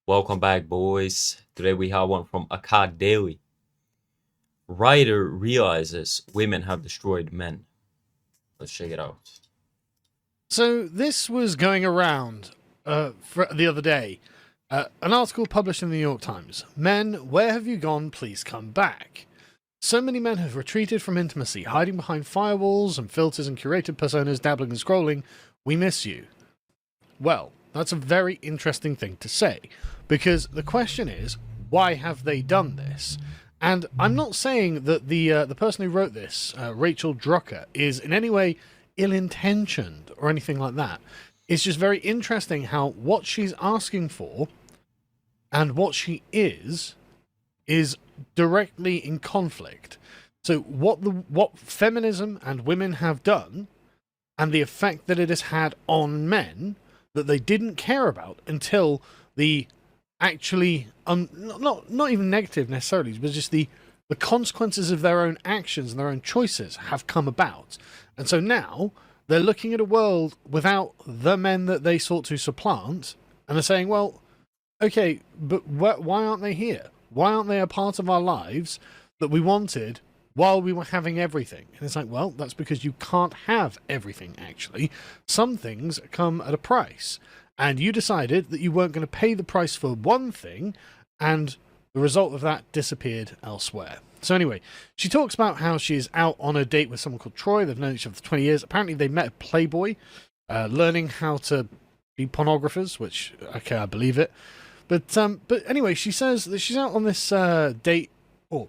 Welcome back, boys. Today we have one from Akkad Daily. Writer realizes women have destroyed men. Let's check it out. So this was going around for the other day. An article published in the New York Times. Men, where have you gone? Please come back. So many men have retreated from intimacy, hiding behind firewalls and filters and curated personas, dabbling and scrolling. We miss you. Well, that's a very interesting thing to say, because the question is, why have they done this? And I'm not saying that the person who wrote this, Rachel Drucker, is in any way ill-intentioned or anything like that. It's just very interesting how what she's asking for and what she is directly in conflict. So what feminism and women have done and the effect that it has had on men that they didn't care about until the actually not even negative necessarily, but just the consequences of their own actions and their own choices have come about. And so now they're looking at a world without the men that they sought to supplant, and they're saying, well, okay, but why aren't they here? Why aren't they a part of our lives that we wanted while we were having everything? And it's like, well, that's because you can't have everything, actually. Some things come at a price, and you decided that you weren't going to pay the price for one thing, and the result of that disappeared elsewhere. So anyway, she talks about how she's out on a date with someone called Troy. They've known each other for 20 years. Apparently they met at Playboy, learning how to be pornographers, which, okay, I believe it. But anyway, she says that she's out on this date, or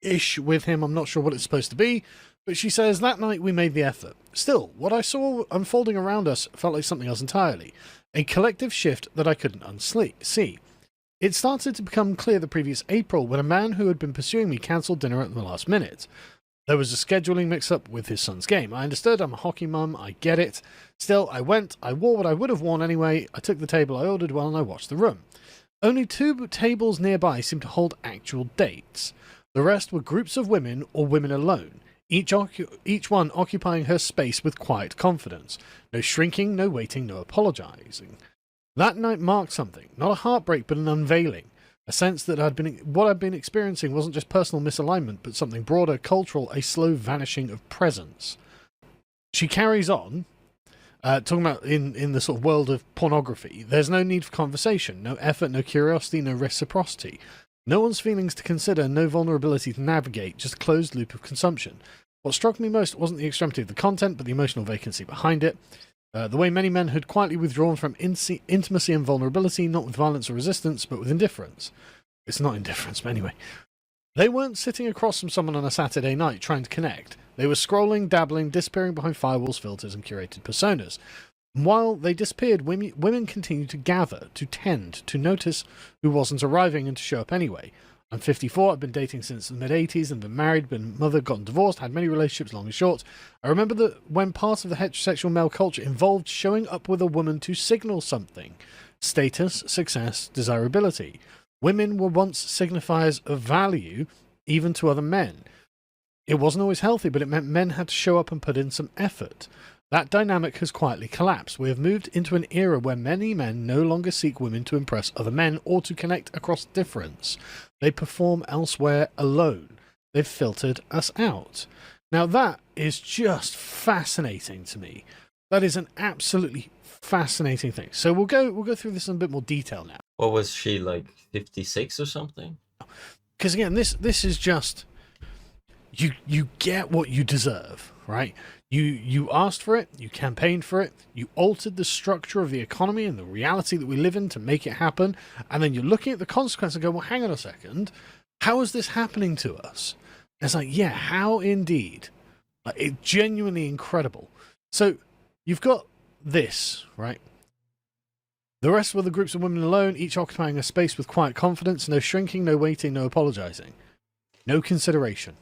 ish, with him. I'm not sure what it's supposed to be. But she says, that night we made the effort. Still, what I saw unfolding around us felt like something else entirely. A collective shift that I couldn't see. It started to become clear the previous April when a man who had been pursuing me cancelled dinner at the last minute. There was a scheduling mix-up with his son's game. I understood, I'm a hockey mum, I get it. Still, I went, I wore what I would have worn anyway, I took the table I ordered well, and I watched the room. Only 2 tables nearby seemed to hold actual dates. The rest were groups of women or women alone, each one occupying her space with quiet confidence. No shrinking, no waiting, no apologising. That night marked something, not a heartbreak but an unveiling, a sense that what I'd been experiencing wasn't just personal misalignment but something broader, cultural, a slow vanishing of presence. She carries on, talking about in the sort of world of pornography, there's no need for conversation, no effort, no curiosity, no reciprocity. No one's feelings to consider, no vulnerability to navigate, just a closed loop of consumption. What struck me most wasn't the extremity of the content, but the emotional vacancy behind it. The way many men had quietly withdrawn from intimacy and vulnerability, not with violence or resistance, but with indifference. It's not indifference, but anyway. They weren't sitting across from someone on a Saturday night trying to connect. They were scrolling, dabbling, disappearing behind firewalls, filters, and curated personas. And while they disappeared, women continued to gather, to tend, to notice who wasn't arriving and to show up anyway. I'm 54, I've been dating since the mid-80s and been married, been mother, gotten divorced, had many relationships, long and short. I remember that when part of the heterosexual male culture involved showing up with a woman to signal something. Status, success, desirability. Women were once signifiers of value, even to other men. It wasn't always healthy, but it meant men had to show up and put in some effort. That dynamic has quietly collapsed. We have moved into an era where many men no longer seek women to impress other men or to connect across difference. They perform elsewhere alone. They've filtered us out. Now that is just fascinating to me. That is an absolutely fascinating thing. So we'll go through this in a bit more detail now. What was she, like 56 or something? Because again, this is just you get what you deserve, right? You asked for it, you campaigned for it, you altered the structure of the economy and the reality that we live in to make it happen, and then you're looking at the consequence and go, well, hang on a second, how is this happening to us? And it's like, yeah, how indeed? Like, it's genuinely incredible. So you've got this, right? The rest were the groups of women alone, each occupying a space with quiet confidence, no shrinking, no waiting, no apologising, no consideration.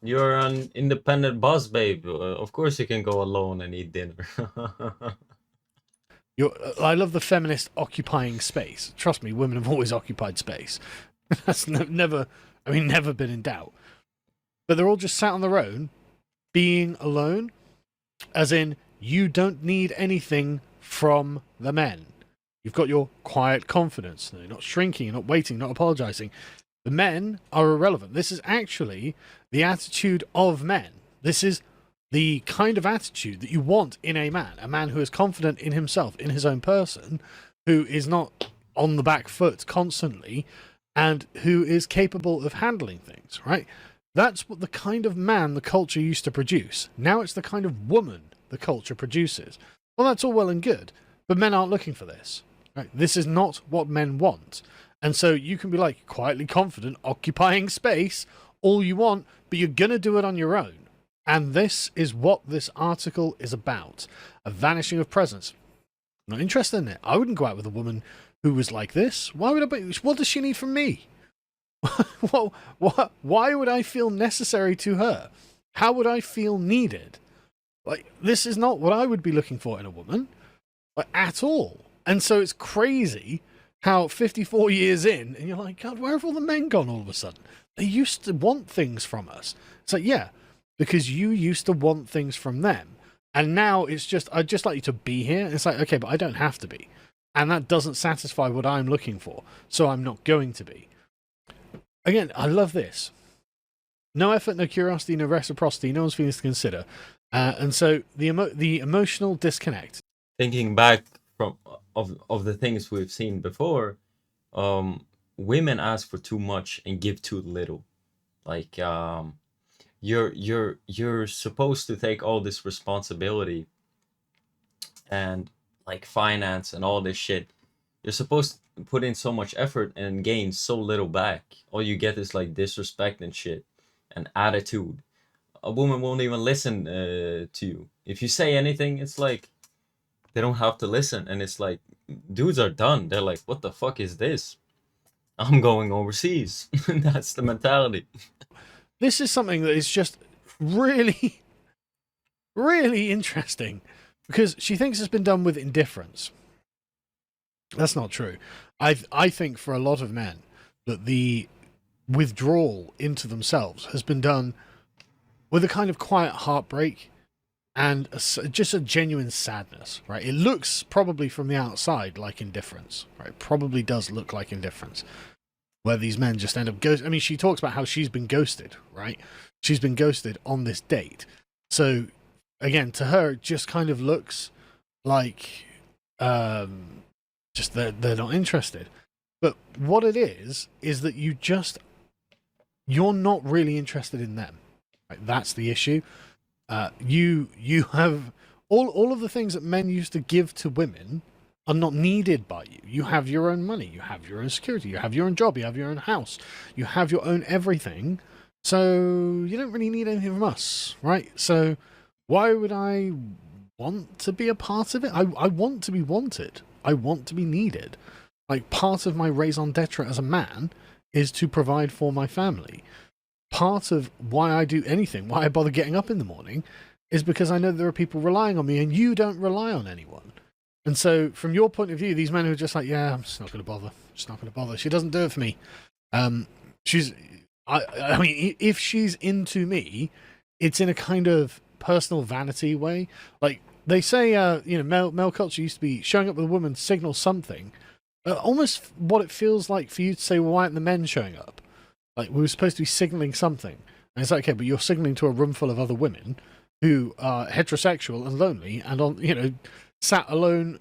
You're an independent boss, babe. Of course you can go alone and eat dinner. I love the feminist occupying space. Trust me, women have always occupied space. That's never been in doubt. But they're all just sat on their own, being alone, as in, you don't need anything from the men. You've got your quiet confidence. You're not shrinking, you're not waiting, not apologizing. The men are irrelevant. This is actually the attitude of men. This is the kind of attitude that you want in a man who is confident in himself, in his own person, who is not on the back foot constantly, and who is capable of handling things, right? That's what the kind of man the culture used to produce. Now it's the kind of woman the culture produces. Well, that's all well and good, but men aren't looking for this. Right? This is not what men want. And so you can be like quietly confident, occupying space all you want, but you're going to do it on your own. And this is what this article is about. A vanishing of presence. Not interested in it. I wouldn't go out with a woman who was like this. Why would I? What does she need from me? Why would I feel necessary to her? How would I feel needed? Like, this is not what I would be looking for in a woman, like, at all. And so it's crazy how 54 years in, and you're like, God, where have all the men gone all of a sudden? They used to want things from us. It's like, yeah, because you used to want things from them. And now it's just, I'd just like you to be here. It's like, okay, but I don't have to be. And that doesn't satisfy what I'm looking for. So I'm not going to be. Again, I love this. No effort, no curiosity, no reciprocity, no one's feelings to consider. And so the emotional disconnect. Thinking back from of the things we've seen before, women ask for too much and give too little. Like, you're supposed to take all this responsibility and like finance and all this shit. You're supposed to put in so much effort and gain so little back. All you get is like disrespect and shit and attitude. A woman won't even listen to you. If you say anything, it's like they don't have to listen. And it's like dudes are done. They're like, what the fuck is this? I'm going overseas. That's the mentality. This is something that is just really, really interesting because she thinks it's been done with indifference. That's not true. I think for a lot of men that the withdrawal into themselves has been done with a kind of quiet heartbreak and just a genuine sadness, right? It looks probably from the outside like indifference, right? It probably does look like indifference, where these men just end up ghost. I mean, she talks about how she's been ghosted, right? She's been ghosted on this date. So again, to her, it just kind of looks like just they're not interested. But what it is that you're not really interested in them. Right? That's the issue. You have all of the things that men used to give to women are not needed by you. You have your own money, you have your own security, you have your own job, you have your own house, you have your own everything. So you don't really need anything from us, right? So why would I want to be a part of it? I want to be wanted. I want to be needed. Like, part of my raison d'etre as a man is to provide for my family. Part of why I do anything, why I bother getting up in the morning, is because I know there are people relying on me, and you don't rely on anyone. And so, from your point of view, these men who are just like, yeah, I'm just not going to bother. Just not going to bother. She doesn't do it for me. I mean, if she's into me, it's in a kind of personal vanity way. Like, they say, male culture used to be showing up with a woman to signal something. Almost what it feels like for you to say, well, why aren't the men showing up? Like, we were supposed to be signaling something. And it's like, okay, but you're signaling to a room full of other women who are heterosexual and lonely and sat alone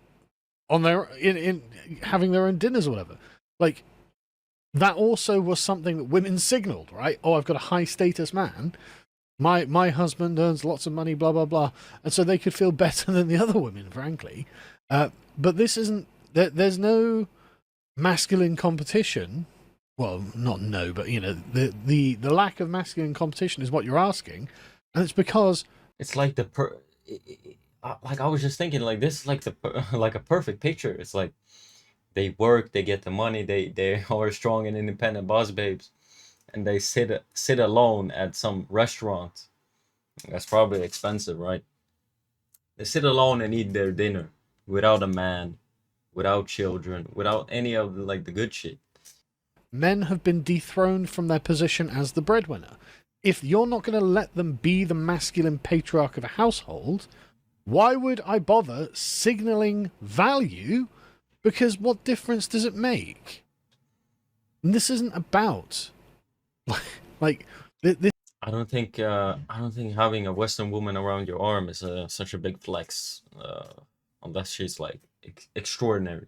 on their in having their own dinners or whatever. Like, that also was something that women signaled, right? Oh, I've got a high status man. My husband earns lots of money, blah blah blah, and so they could feel better than the other women, frankly. But this isn't. There's no masculine competition. Well, not no, but the lack of masculine competition is what you're asking, and it's because it's like like I was just thinking, like, this is like like a perfect picture. It's like they work, they get the money, they are strong and independent boss babes, and they sit alone at some restaurant. That's probably expensive, right? They sit alone and eat their dinner without a man, without children, without any of the good shit. men have been dethroned from their position as the breadwinner. If you're not going to let them be the masculine patriarch of a household, why would I bother signaling value Because what difference does it make? And this isn't about like this. I don't think having a Western woman around your arm is such a big flex, unless she's like extraordinary.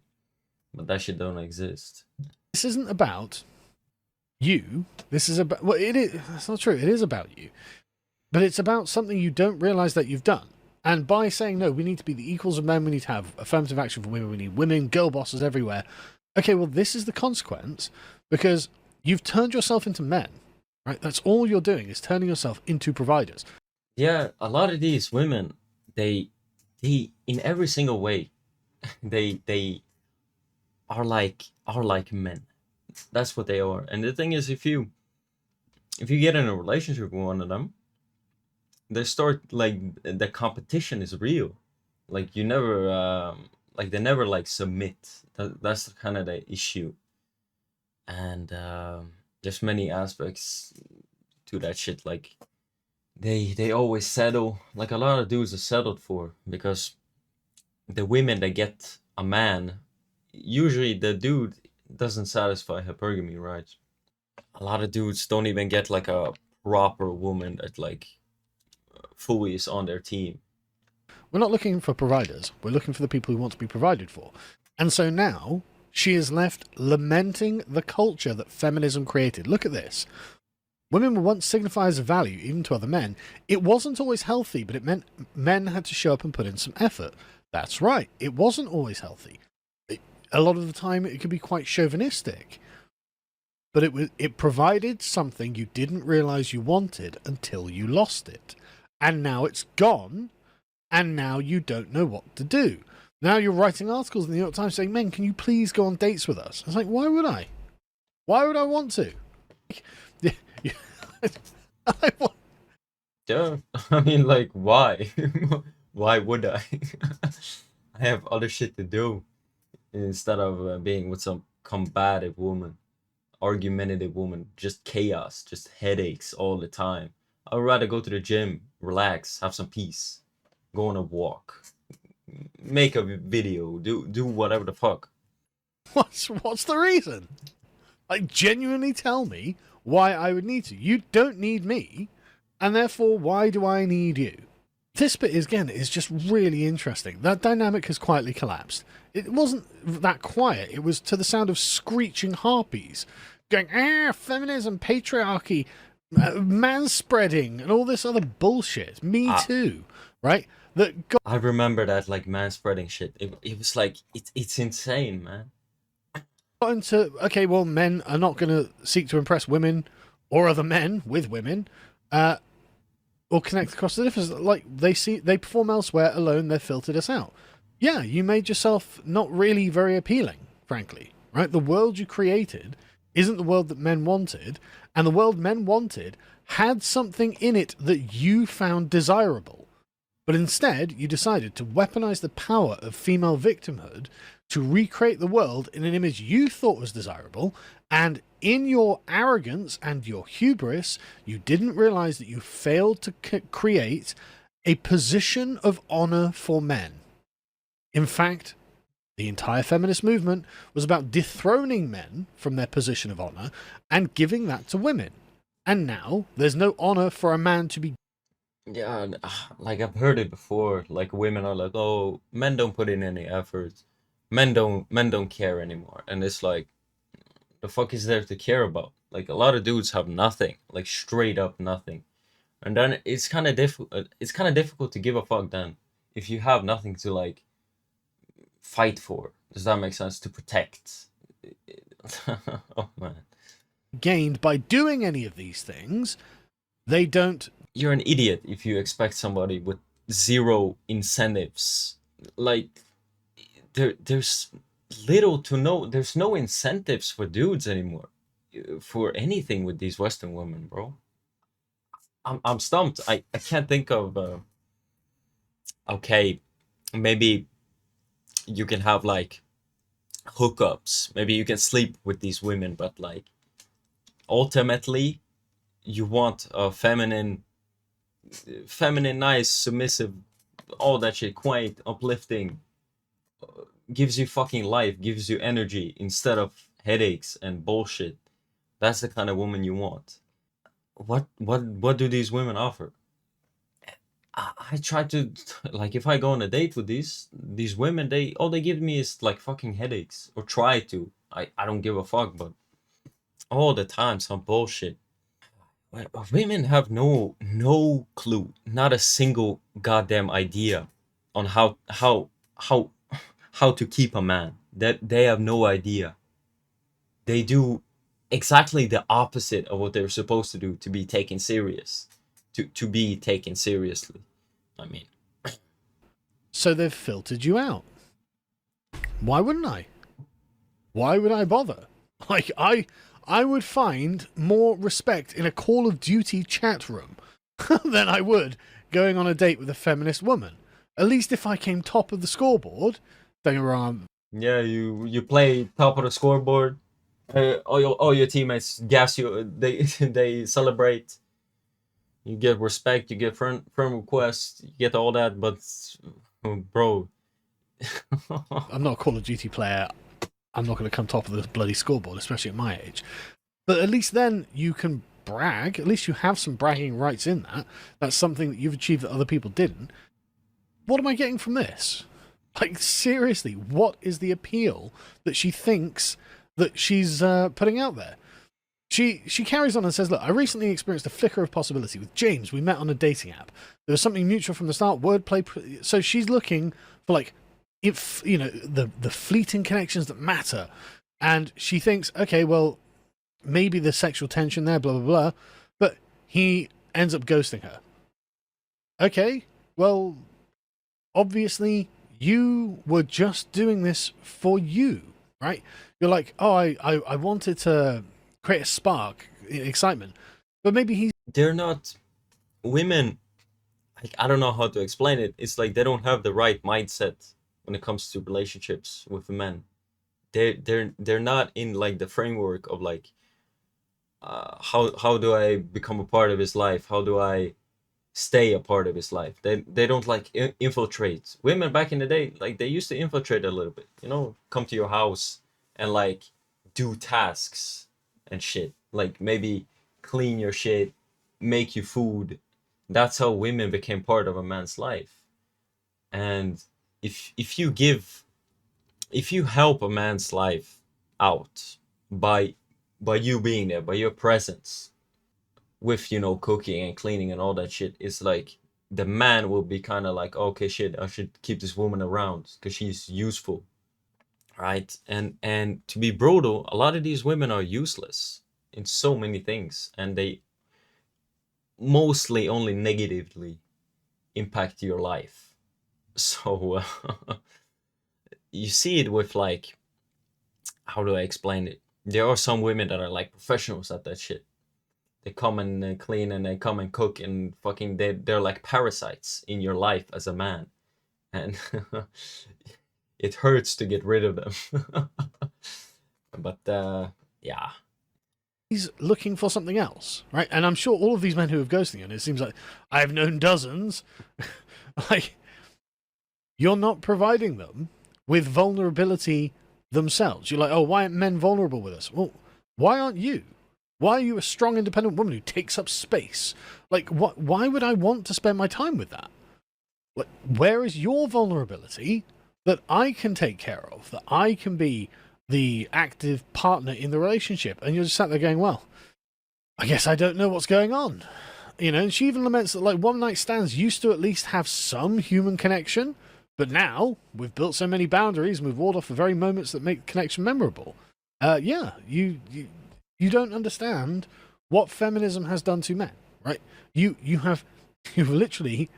But that shit don't exist. This isn't about you. This is about, well, it is. That's not true. It is about you, but it's about something you don't realize that you've done. And by saying no, we need to be the equals of men. We need to have affirmative action for women. We need women, girl bosses everywhere. Okay, well, this is the consequence because you've turned yourself into men. Right? That's all you're doing is turning yourself into providers. Yeah, a lot of these women, they in every single way, they are like men. That's what they are. And the thing is, if you get in a relationship with one of them, they start like the competition is real. Like you never like they never like submit. That's kind of the issue. And there's many aspects to that shit. Like they always settle. Like a lot of dudes are settled for because the women that get a man, usually the dude doesn't satisfy hypergamy, right? A lot of dudes don't even get like a proper woman that like fully is on their team. We're not looking for providers. We're looking for the people who want to be provided for. And so now she is left lamenting the culture that feminism created. Look at this. Women were once signifiers of value, even to other men. It wasn't always healthy, but it meant men had to show up and put in some effort. That's right. It wasn't always healthy. A lot of the time, it could be quite chauvinistic. But it provided something you didn't realize you wanted until you lost it. And now it's gone, and now you don't know what to do. Now you're writing articles in the New York Times saying, men, can you please go on dates with us? It's like, why would I? Why would I want to? Yeah, I mean, like, why? Why would I? I have other shit to do instead of being with some combative woman, argumentative woman, just chaos, just headaches all the time. I'd rather go to the gym, relax, have some peace, go on a walk, make a video, do whatever the fuck. What's the reason? Like, genuinely tell me why I would need to. You don't need me, and therefore, why do I need you? This bit is just really interesting. That dynamic has quietly collapsed. It wasn't that quiet. It was to the sound of screeching harpies going, feminism, patriarchy, manspreading, and all this other bullshit. Me too, right? That got I remember that like man spreading shit. It was like it's insane, man. into, okay, well, men are not going to seek to impress women or other men with women, or connect across the difference. Like they perform elsewhere alone. They've filtered us out. Yeah, you made yourself not really very appealing, frankly. Right? The world you created isn't the world that men wanted, and the world men wanted had something in it that you found desirable. But instead, you decided to weaponize the power of female victimhood to recreate the world in an image you thought was desirable, and in your arrogance and your hubris, you didn't realize that you failed to create a position of honor for men. In fact, the entire feminist movement was about dethroning men from their position of honor and giving that to women. And now there's no honor for a man to be. Yeah, like I've heard it before. Like women are like, "Oh, men don't put in any effort. Men don't care anymore." And it's like, the fuck is there to care about? Like a lot of dudes have nothing, like straight up nothing. And then it's kind of difficult. It's kind of difficult to give a fuck then if you have nothing to like fight for. Does that make sense? To protect. Oh man, Gained by doing any of these things, they don't. you're an idiot if you expect somebody with zero incentives. Like there's little to no. There's no incentives for dudes anymore for anything with these Western women, bro. I'm stumped. I can't think of. Okay, maybe you can have like hookups. Maybe you can sleep with these women, but like ultimately, you want a feminine, nice, submissive, all that shit, quaint, uplifting, gives you fucking life, gives you energy instead of headaches and bullshit. That's the kind of woman you want. What do these women offer? I try to like, if I go on a date with these women, they all they give me is like fucking headaches, or try to. I don't give a fuck, but all the time some bullshit. Women have no clue, not a single goddamn idea on how how to keep a man. That they have no idea. They do exactly the opposite of what they're supposed to do to be taken serious, to be taken seriously. I mean, So they've filtered you out. Why wouldn't I? Why would I bother? Like, I would find more respect in a Call of Duty chat room than I would going on a date with a feminist woman. At least if I came top of the scoreboard, don't get me wrong, yeah, you play top of the scoreboard. All your teammates gas you. They they celebrate. You get respect. You get friend requests. You get all that. But bro, I'm not a Call of Duty player. I'm not going to come top of the bloody scoreboard, especially at my age. But at least then you can brag. At least you have some bragging rights in that. That's something that you've achieved that other people didn't. What am I getting from this? Like, seriously, what is the appeal that she thinks that she's putting out there? She carries on and says, look, I recently experienced a flicker of possibility with James. We met on a dating app. There was something mutual from the start, wordplay. So she's looking for, like, if you know, the fleeting connections that matter. And she thinks, okay, well, maybe there's sexual tension there, blah, blah, blah. But he ends up ghosting her. Okay, well, obviously you were just doing this for you, right? You're like, oh, I wanted to create a spark, excitement. But maybe he's... they're not women. Like, I don't know how to explain it. It's like they don't have the right mindset when it comes to relationships with men. They're not in like the framework of like, how do I become a part of his life? How do I stay a part of his life? They don't like infiltrate. Women back in the day, like they used to infiltrate a little bit, you know, come to your house and like do tasks and shit, like maybe clean your shit, make you food. That's how women became part of a man's life. And if you give, if you help a man's life out by you being there, by your presence, with, you know, cooking and cleaning and all that shit, it's like the man will be kind of like, okay, shit, I should keep this woman around because she's useful, right? And to be brutal, a lot of these women are useless in so many things, and they mostly only negatively impact your life. So you see it with like, how do I explain it? There are some women that are like professionals at that shit. They come and clean, and they come and cook, and fucking they're like parasites in your life as a man, and it hurts to get rid of them. But yeah, he's looking for something else, right? And I'm sure all of these men who have ghosting, and it seems like I've known dozens, like, you're not providing them with vulnerability themselves. You're like, oh, why aren't men vulnerable with us? Well, why aren't you? Why are you a strong, independent woman who takes up space? Like, what? Why would I want to spend my time with that? Like, where is your vulnerability that I can take care of, that I can be the active partner in the relationship? And you're just sat there going, well, I guess I don't know what's going on. You know, and she even laments that, like, one night stands used to at least have some human connection, but now we've built so many boundaries and we've walled off the very moments that make the connection memorable. Yeah, you don't understand what feminism has done to men, right? You've literally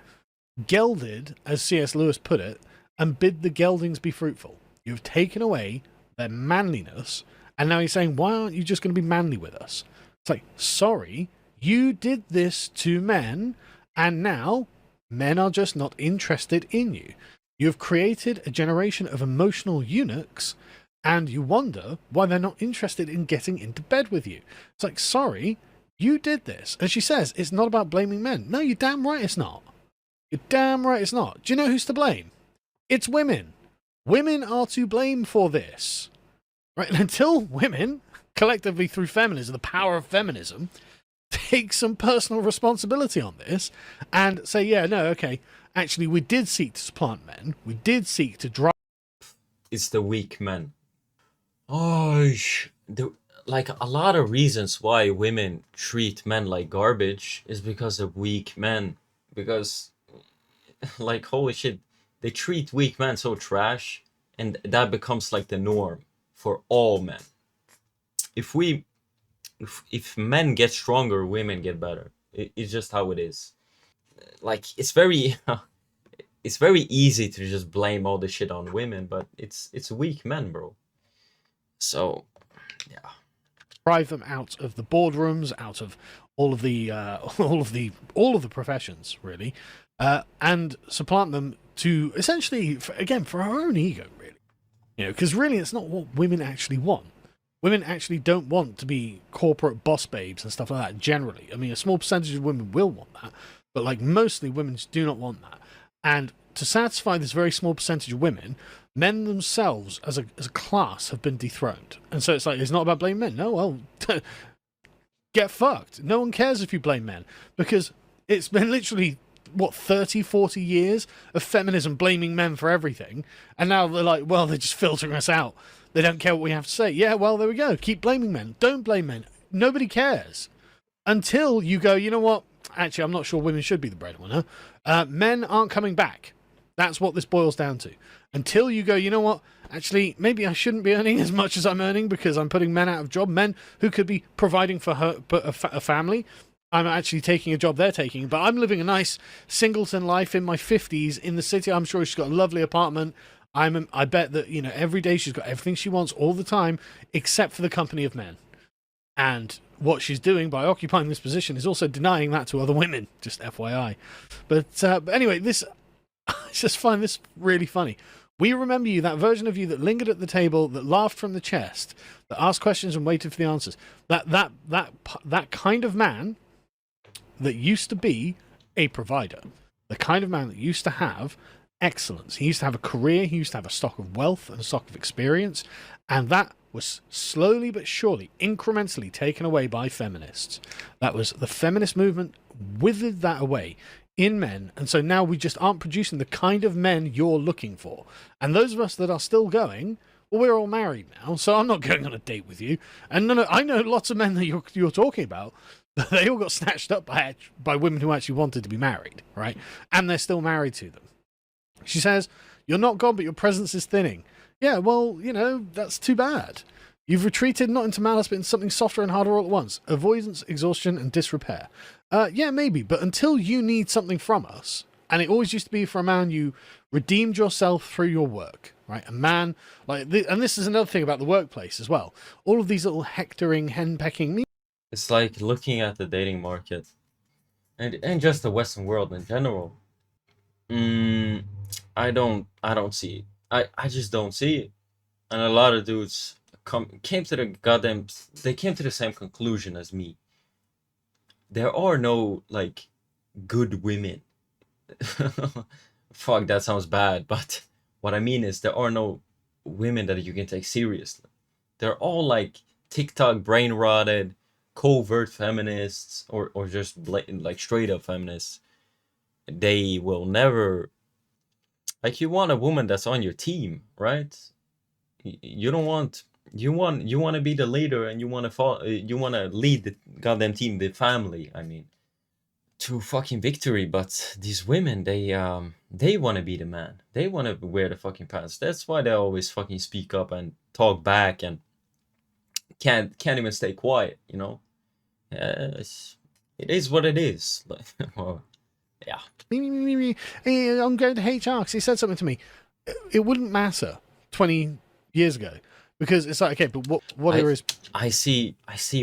gelded, as C.S. Lewis put it, and bid the geldings be fruitful. You've taken away their manliness, and now you're saying, why aren't you just going to be manly with us? It's like, sorry, you did this to men, and now men are just not interested in you. You've created a generation of emotional eunuchs, and you wonder why they're not interested in getting into bed with you. It's like, sorry, you did this. And she says, it's not about blaming men. No, you're damn right it's not. You're damn right it's not. Do you know who's to blame? It's women. Women are to blame for this. Right? And until women, collectively through feminism, the power of feminism, take some personal responsibility on this and say, yeah, no, okay, actually, we did seek to supplant men. We did seek to drive. It's the weak men. Oh, like a lot of reasons why women treat men like garbage is because of weak men. Because, like, holy shit, they treat weak men so trash, and that becomes like the norm for all men. If we, if men get stronger, women get better. It's just how it is. Like, it's very, it's very easy to just blame all the shit on women, but it's weak men, bro. So yeah. Drive them out of the boardrooms, out of all of the all of the professions, really, and supplant them to essentially, again, for our own ego, really. Because really, it's not what women actually want. Women actually don't want to be corporate boss babes and stuff like that. Generally, I mean, a small percentage of women will want that, but like mostly, women do not want that. And to satisfy this very small percentage of women, men themselves as a class have been dethroned. And so it's not about blaming men. No, well, get fucked. No one cares if you blame men, because it's been literally, what, 30, 40 years of feminism blaming men for everything. And now they're like, well, they're just filtering us out. They don't care what we have to say. Yeah, well, there we go. Keep blaming men. Don't blame men. Nobody cares. Until you go, you know what? Actually, I'm not sure women should be the breadwinner. Men aren't coming back. That's what this boils down to. Until you go, you know what? Actually, maybe I shouldn't be earning as much as I'm earning because I'm putting men out of job. Men who could be providing for a family. I'm actually taking a job they're taking, but I'm living a nice singleton life in my 50s in the city. I'm sure she's got a lovely apartment. I bet that, every day she's got everything she wants all the time, except for the company of men. And what she's doing by occupying this position is also denying that to other women, just FYI. But anyway, I just find this really funny. We remember you, that version of you that lingered at the table, that laughed from the chest, that asked questions and waited for the answers. That kind of man that used to be a provider, the kind of man that used to have excellence. He used to have a career, he used to have a stock of wealth and a stock of experience, and that was slowly but surely, incrementally taken away by feminists. That was the feminist movement withered that away in men, and so now we just aren't producing the kind of men you're looking for. And those of us that are still going, well, we're all married now, so I'm not going on a date with you. And no, I know lots of men that you're talking about, but they all got snatched up by women who actually wanted to be married, right? And they're still married to them. She says, you're not gone, but your presence is thinning. Yeah, well, that's too bad. You've retreated not into malice, but into something softer and harder all at once. Avoidance, exhaustion, and disrepair. Yeah, maybe, but until you need something from us, and it always used to be for a man, you redeemed yourself through your work, right? A man, and this is another thing about the workplace as well. All of these little hectoring, henpecking. It's like looking at the dating market and just the Western world in general. I don't see it. I just don't see it. And a lot of dudes came to they came to the same conclusion as me. There are no like good women. Fuck, that sounds bad, but what I mean is there are no women that you can take seriously. They're all like TikTok brain rotted, covert feminists, or just blatant, like straight up feminists. They will never, like, you want a woman that's on your team, right? You don't want, you want to be the leader, and you want to follow, you want to lead the goddamn team, the family, I mean, to fucking victory. But these women, they want to be the man. They want to wear the fucking pants. That's why they always fucking speak up and talk back and can't even stay quiet, it is what it is. But well, yeah. Hey, I'm going to HR because he said something to me. It wouldn't matter 20 years ago, because it's like, okay, but what there is. I see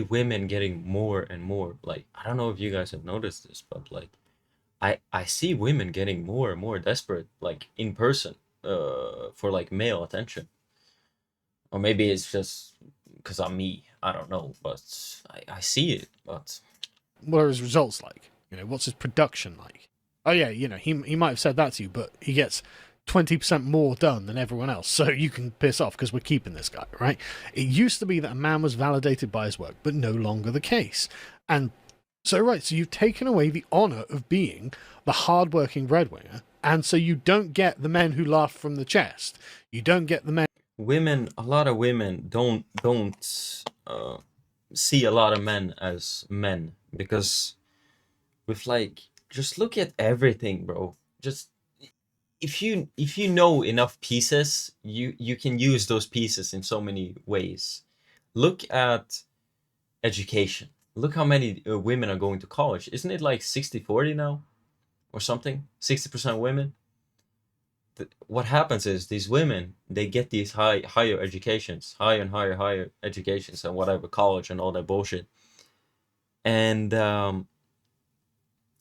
women getting more and more, like, I don't know if you guys have noticed this, but like I see women getting more and more desperate, like in person, for like male attention. Or maybe it's just because I'm me, I don't know, but I see it. But what are his results like? What's his production like? Oh yeah, he might have said that to you, but he gets 20% more done than everyone else, so you can piss off because we're keeping this guy, right? It used to be that a man was validated by his work, but no longer the case. And so, right, so you've taken away the honour of being the hard-working breadwinner, and so you don't get the men who laugh from the chest. You don't get the men. Women, a lot of women don't see a lot of men as men, because with like, just look at everything, bro. Just, if you know enough pieces, you can use those pieces in so many ways. Look at education. Look how many women are going to college. Isn't it like 60-40 now or something? 60% women. What happens is these women, they get these higher educations, higher and higher educations, and whatever, college and all that bullshit. And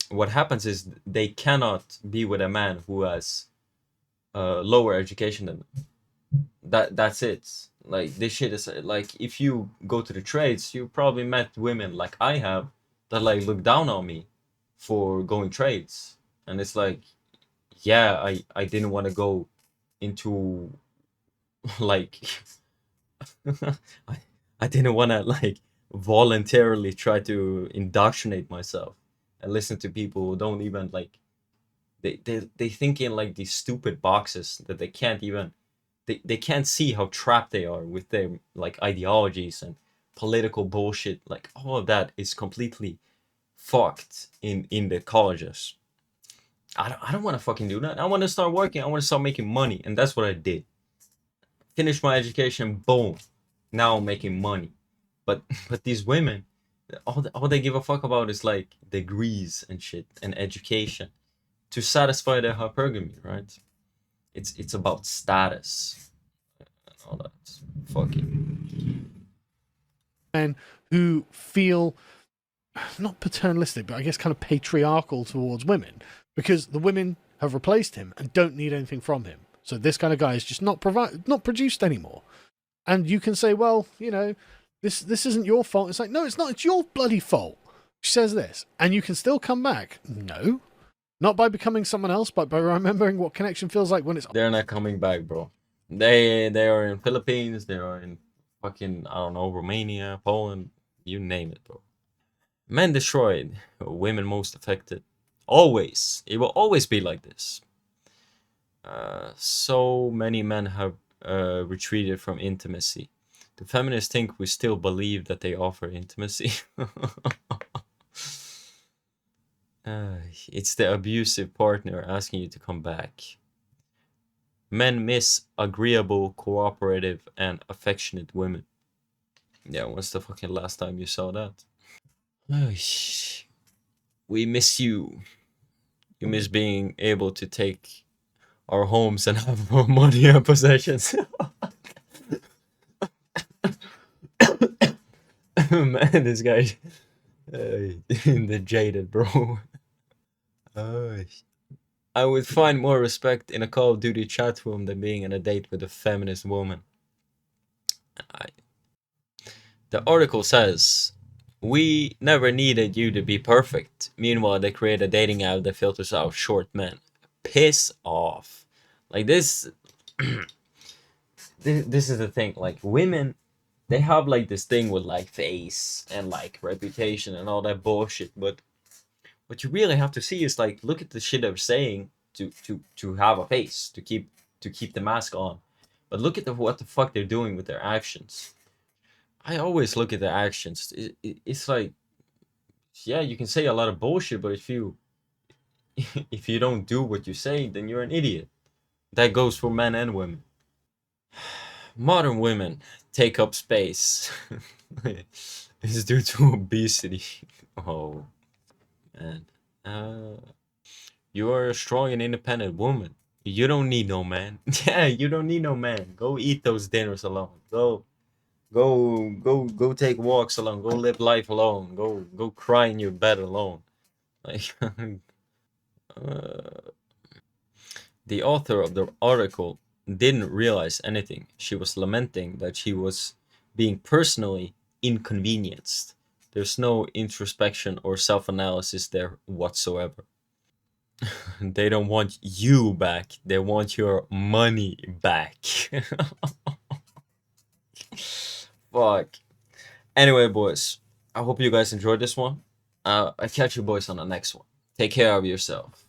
what happens is they cannot be with a man who has lower education than them. That's it. Like, this shit is like, if you go to the trades, you probably met women like I have that like look down on me for going trades, and it's like, yeah, I didn't want to go into like I, I didn't want to like voluntarily try to indoctrinate myself and listen to people who don't even like, they think in like these stupid boxes that they can't even, they can't see how trapped they are with their like ideologies and political bullshit. Like, all of that is completely fucked in the colleges. I don't want to fucking do that. I want to start working. I want to start making money, and that's what I did. Finished my education, boom. Now I'm making money. But but these women, all they give a fuck about is like degrees and shit and education to satisfy their hypergamy, right? It's about status and all that fucking. Men who feel not paternalistic, but I guess kind of patriarchal towards women, because the women have replaced him and don't need anything from him. So this kind of guy is just not produced anymore. And you can say, well, you know, this isn't your fault. It's like, no, it's not. It's your bloody fault. She says this, and you can still come back. No, not by becoming someone else, but by remembering what connection feels like when it's. They're not coming back, bro. They are in Philippines. They are in fucking, I don't know, Romania, Poland, you name it, bro. Men destroyed, women most affected. Always. It will always be like this. So many men have retreated from intimacy. Do feminists think we still believe that they offer intimacy? It's the abusive partner asking you to come back. Men miss agreeable, cooperative, and affectionate women. Yeah, when's the fucking last time you saw that? We miss you. You miss being able to take our homes and have more money and possessions. Man, this guy, the jaded, bro. I would find more respect in a Call of Duty chat room than being on a date with a feminist woman. The article says, we never needed you to be perfect. Meanwhile, they create a dating app that filters out short men. Piss off. Like this, this is the thing. Like, women, they have like this thing with like face and like reputation and all that bullshit. But what you really have to see is like, look at the shit they're saying to have a face, to keep the mask on. But look at what the fuck they're doing with their actions. I always look at the actions. It's like, yeah, you can say a lot of bullshit, but if you if you don't do what you say, then you're an idiot. That goes for men and women. Modern women take up space. It's due to obesity. Oh man, you are a strong and independent woman. You don't need no man. Yeah, you don't need no man. Go eat those dinners alone. Go take walks alone. Go live life alone. Go cry in your bed alone. Like, the author of the article didn't realize anything. She was lamenting that she was being personally inconvenienced. There's no introspection or self-analysis there whatsoever. They don't want you back. They want your money back. Fuck. Anyway, boys, I hope you guys enjoyed this one. I'll catch you boys on the next one. Take care of yourself.